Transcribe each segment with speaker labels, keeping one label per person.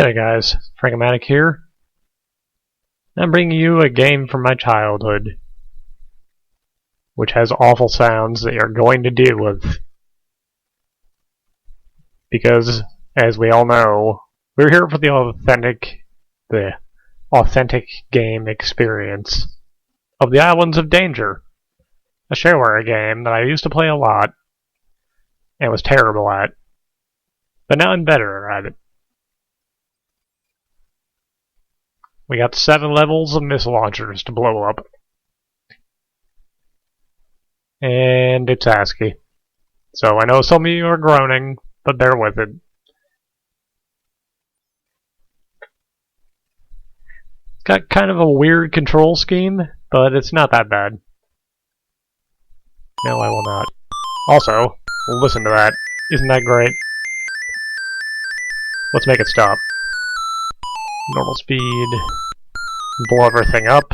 Speaker 1: Hey guys, Frankomatic here. I'm bringing you a game from my childhood, which has awful sounds that you're going to deal with. Because, as we all know, we're here for the authentic game experience of the Islands of Danger, a shareware game that I used to play a lot and was terrible at, but now I'm better at it. We got 7 levels of missile launchers to blow up. And it's ASCII. So I know some of you are groaning, but bear with it. It's got kind of a weird control scheme, but it's not that bad. No, I will not. Also, listen to that. Isn't that great? Let's make it stop. Normal speed. Blow everything up.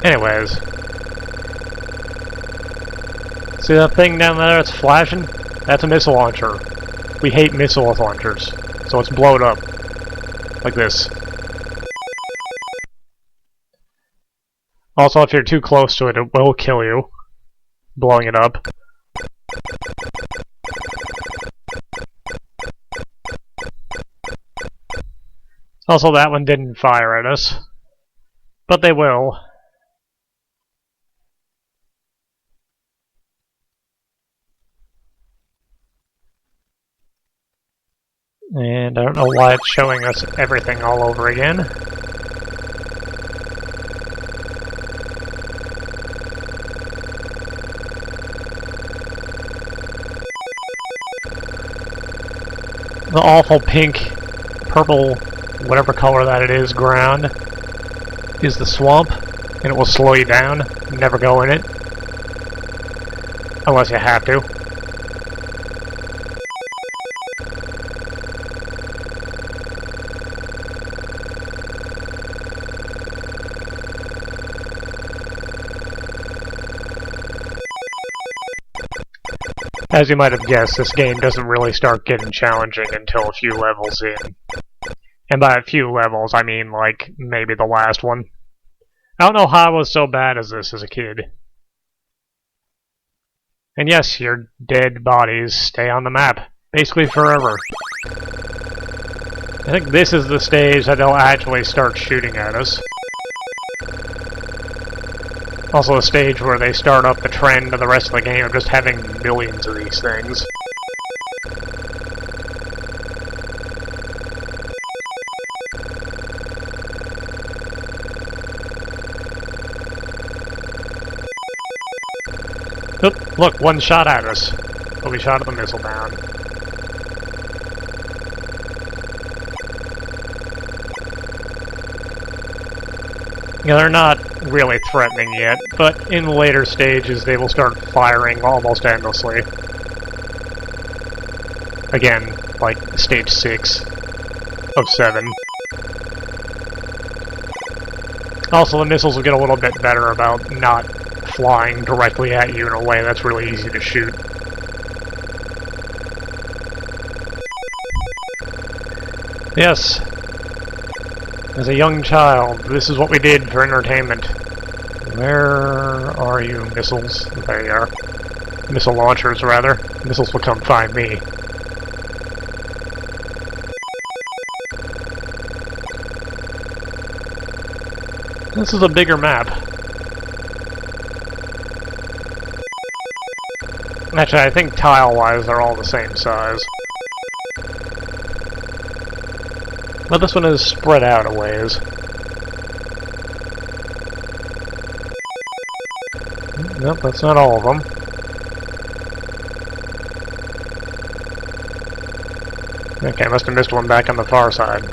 Speaker 1: Anyways. See that thing down there that's flashing? That's a missile launcher. We hate missile launchers. So let's blow it up. Like this. Also, if you're too close to it, it will kill you. Blowing it up. Also, that one didn't fire at us. But they will. And I don't know why it's showing us everything all over again. The awful pink, purple, whatever color that it is, ground is the swamp, and it will slow you down. Never go in it. Unless you have to. As you might have guessed, this game doesn't really start getting challenging until a few levels in. And by a few levels, I mean, like, maybe the last one. I don't know how I was so bad as this as a kid. And yes, your dead bodies stay on the map, basically forever. I think this is the stage that they'll actually start shooting at us. Also a stage where they start up the trend of the rest of the game of just having millions of these things. Oop, look, one shot at us. But we shot at the missile down. Yeah, they're not really threatening yet, but in later stages they will start firing almost endlessly. Again, like stage 6 of 7. Also, the missiles will get a little bit better about not flying directly at you in a way that's really easy to shoot. Yes. As a young child, this is what we did for entertainment. Where are you, missiles? There you are. Missile launchers, rather. Missiles will come find me. This is a bigger map. Actually, I think tile-wise they're all the same size. But this one is spread out a ways. Nope, that's not all of them. Okay, I must have missed one back on the far side.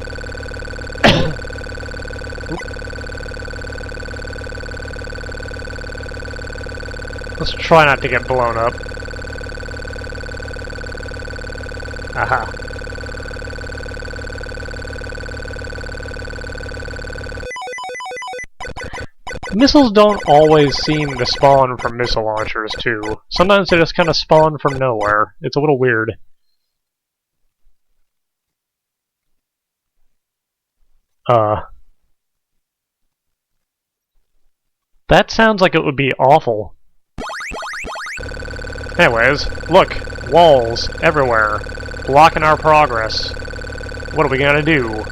Speaker 1: Let's try not to get blown up. Aha. Missiles don't always seem to spawn from missile launchers, too. Sometimes they just kind of spawn from nowhere. It's a little weird. That sounds like it would be awful. Anyways, look! Walls everywhere, blocking our progress. What are we gonna do?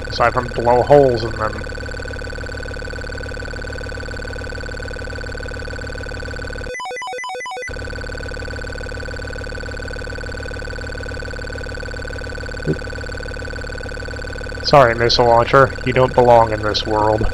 Speaker 1: Aside from blow holes in them. Sorry, missile launcher. You don't belong in this world.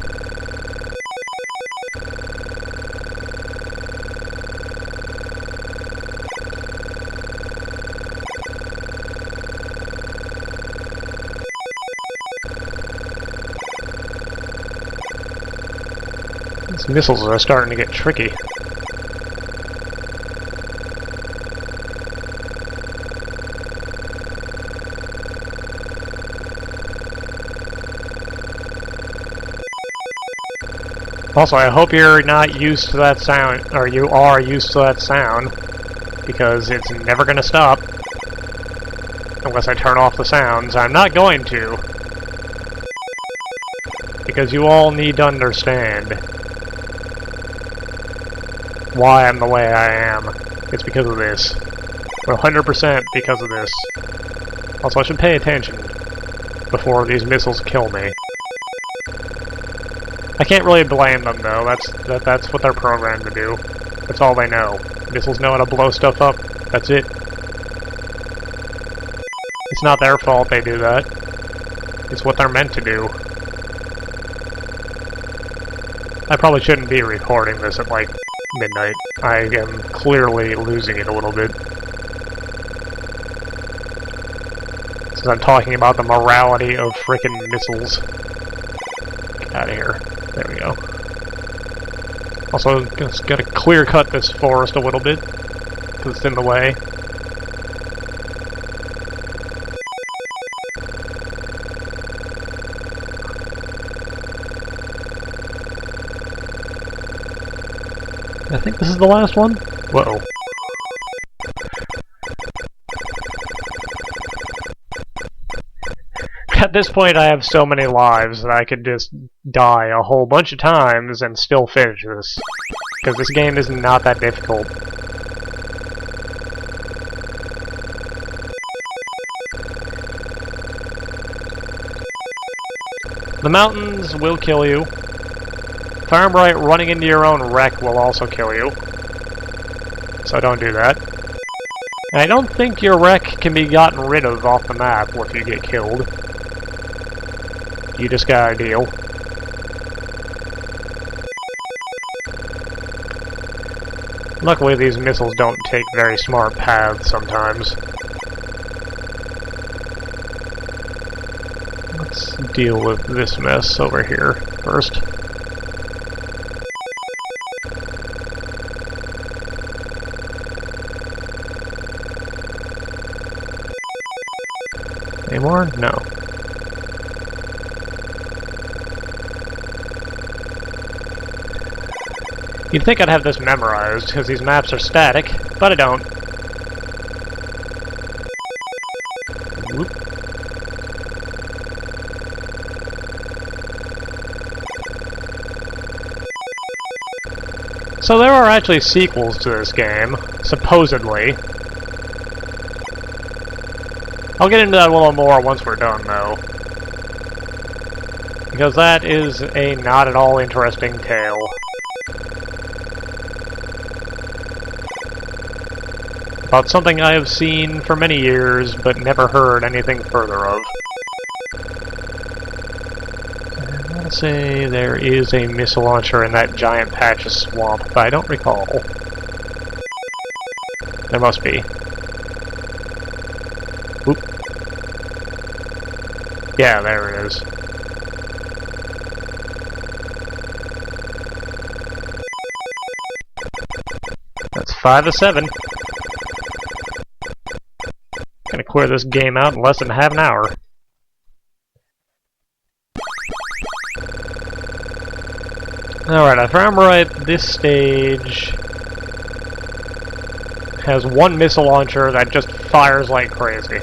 Speaker 1: These missiles are starting to get tricky. Also, I hope you're not used to that sound, or you are used to that sound, because it's never going to stop. Unless I turn off the sounds. I'm not going to. Because you all need to understand why I'm the way I am. It's because of this. 100% because of this. Also, I should pay attention before these missiles kill me. I can't really blame them, though. That's what they're programmed to do. That's all they know. Missiles know how to blow stuff up. That's it. It's not their fault they do that. It's what they're meant to do. I probably shouldn't be recording this at, like, midnight. I am clearly losing it a little bit. Since I'm talking about the morality of frickin' missiles. Get out of here. There we go. Also, just gotta clear cut this forest a little bit, because it's in the way. I think this is the last one? Whoa. At this point, I have so many lives that I could just die a whole bunch of times and still finish this. Because this game is not that difficult. The mountains will kill you. If I'm right, running into your own wreck will also kill you. So don't do that. And I don't think your wreck can be gotten rid of off the map if you get killed. You just gotta deal. Luckily, these missiles don't take very smart paths sometimes. Let's deal with this mess over here first. Any more? No. You'd think I'd have this memorized, because these maps are static, but I don't. Whoop. So there are actually sequels to this game, supposedly. I'll get into that a little more once we're done, though. Because that is a not at all interesting tale. About something I have seen for many years, but never heard anything further of. I want to say there is a missile launcher in that giant patch of swamp, but I don't recall. There must be. Oop. Yeah, there it is. That's 5 of 7. Gonna clear this game out in less than half an hour. Alright, if I'm right, this stage has one missile launcher that just fires like crazy.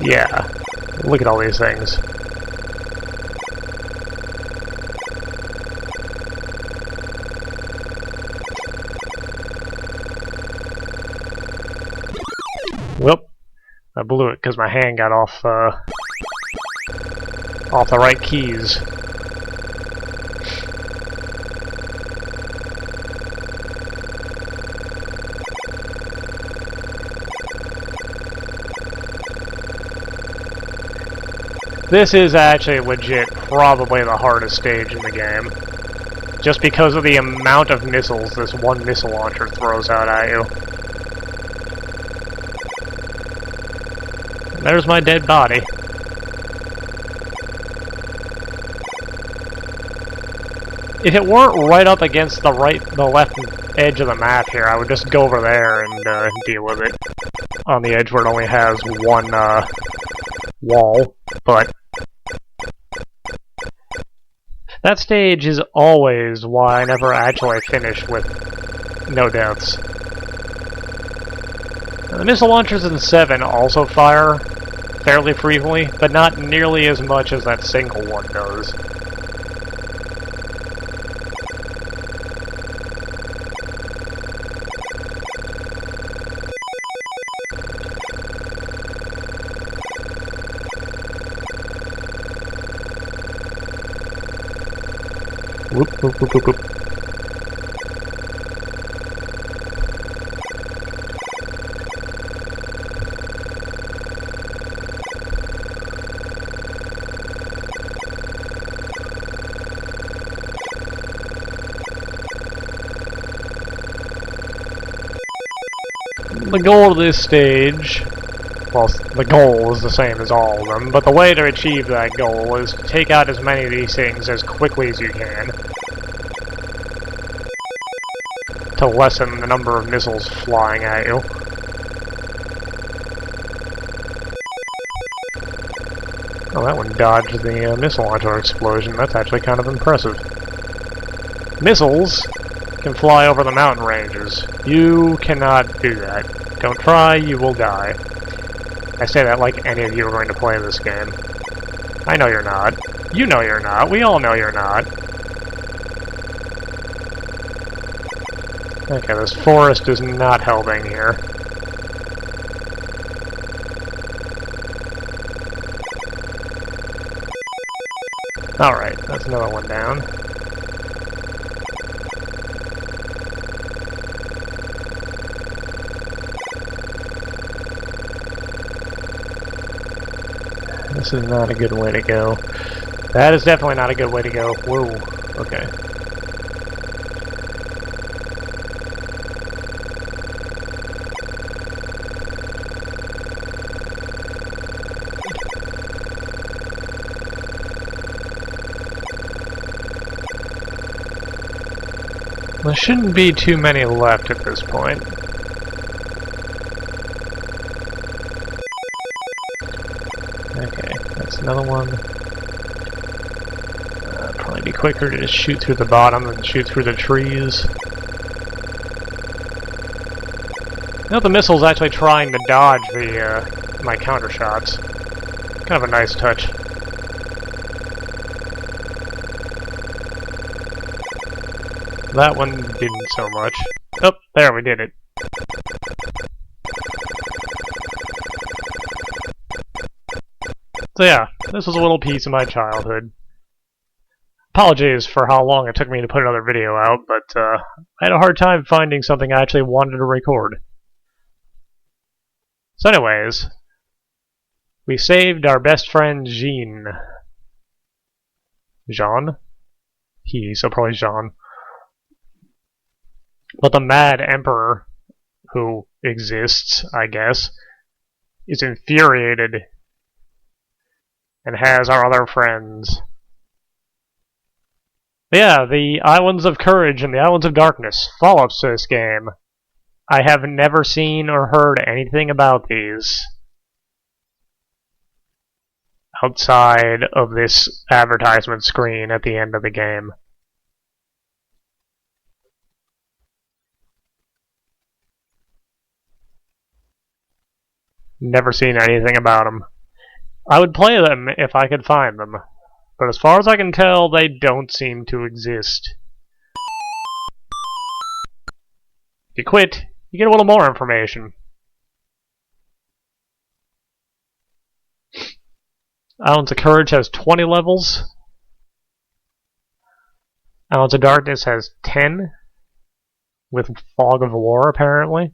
Speaker 1: Yeah. Look at all these things. Whoop. I blew it because my hand got off the right keys. This is actually legit probably the hardest stage in the game. Just because of the amount of missiles this one missile launcher throws out at you. And there's my dead body. If it weren't right up against the left edge of the map here, I would just go over there and deal with it. On the edge where it only has one wall, but that stage is always why I never actually finished with no deaths. Now, the missile launchers in 7 also fire fairly frequently, but not nearly as much as that single one does. Whoop, whoop, whoop, whoop, whoop. The goal of this stage, well, the goal is the same as all of them, but the way to achieve that goal is to take out as many of these things as quickly as you can, to lessen the number of missiles flying at you. Oh, that one dodged the missile launcher explosion. That's actually kind of impressive. Missiles can fly over the mountain ranges. You cannot do that. Don't try, you will die. I say that like any of you are going to play this game. I know you're not. You know you're not. We all know you're not. Okay, this forest is not helping here. Alright, that's another one down. This is not a good way to go. That is definitely not a good way to go. Whoa. Okay. There shouldn't be too many left at this point. Okay, that's another one. Probably be quicker to just shoot through the bottom than shoot through the trees. Now the missile's actually trying to dodge the my counter shots. Kind of a nice touch. That one didn't so much. Oh, there, we did it. So yeah, this was a little piece of my childhood. Apologies for how long it took me to put another video out, but I had a hard time finding something I actually wanted to record. So anyways, we saved our best friend Jean. Jean? He, so probably Jean. But the Mad Emperor, who exists, I guess, is infuriated and has our other friends. But yeah, the Islands of Courage and the Islands of Darkness, follow-ups to this game. I have never seen or heard anything about these outside of this advertisement screen at the end of the game. Never seen anything about them. I would play them if I could find them, but as far as I can tell, they don't seem to exist. If you quit, you get a little more information. Islands of Courage has 20 levels. Islands of Darkness has 10, with Fog of War, apparently.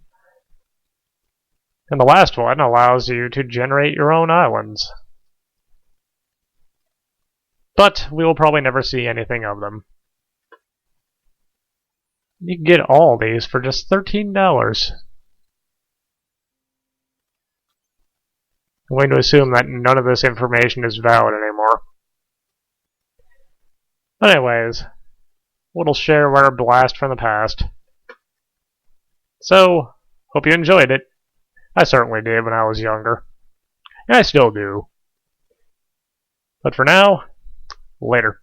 Speaker 1: And the last one allows you to generate your own islands. But we will probably never see anything of them. You can get all these for just $13. I'm going to assume that none of this information is valid anymore. But anyways, little shareware blast from the past. So, hope you enjoyed it. I certainly did when I was younger. And I still do. But for now, later.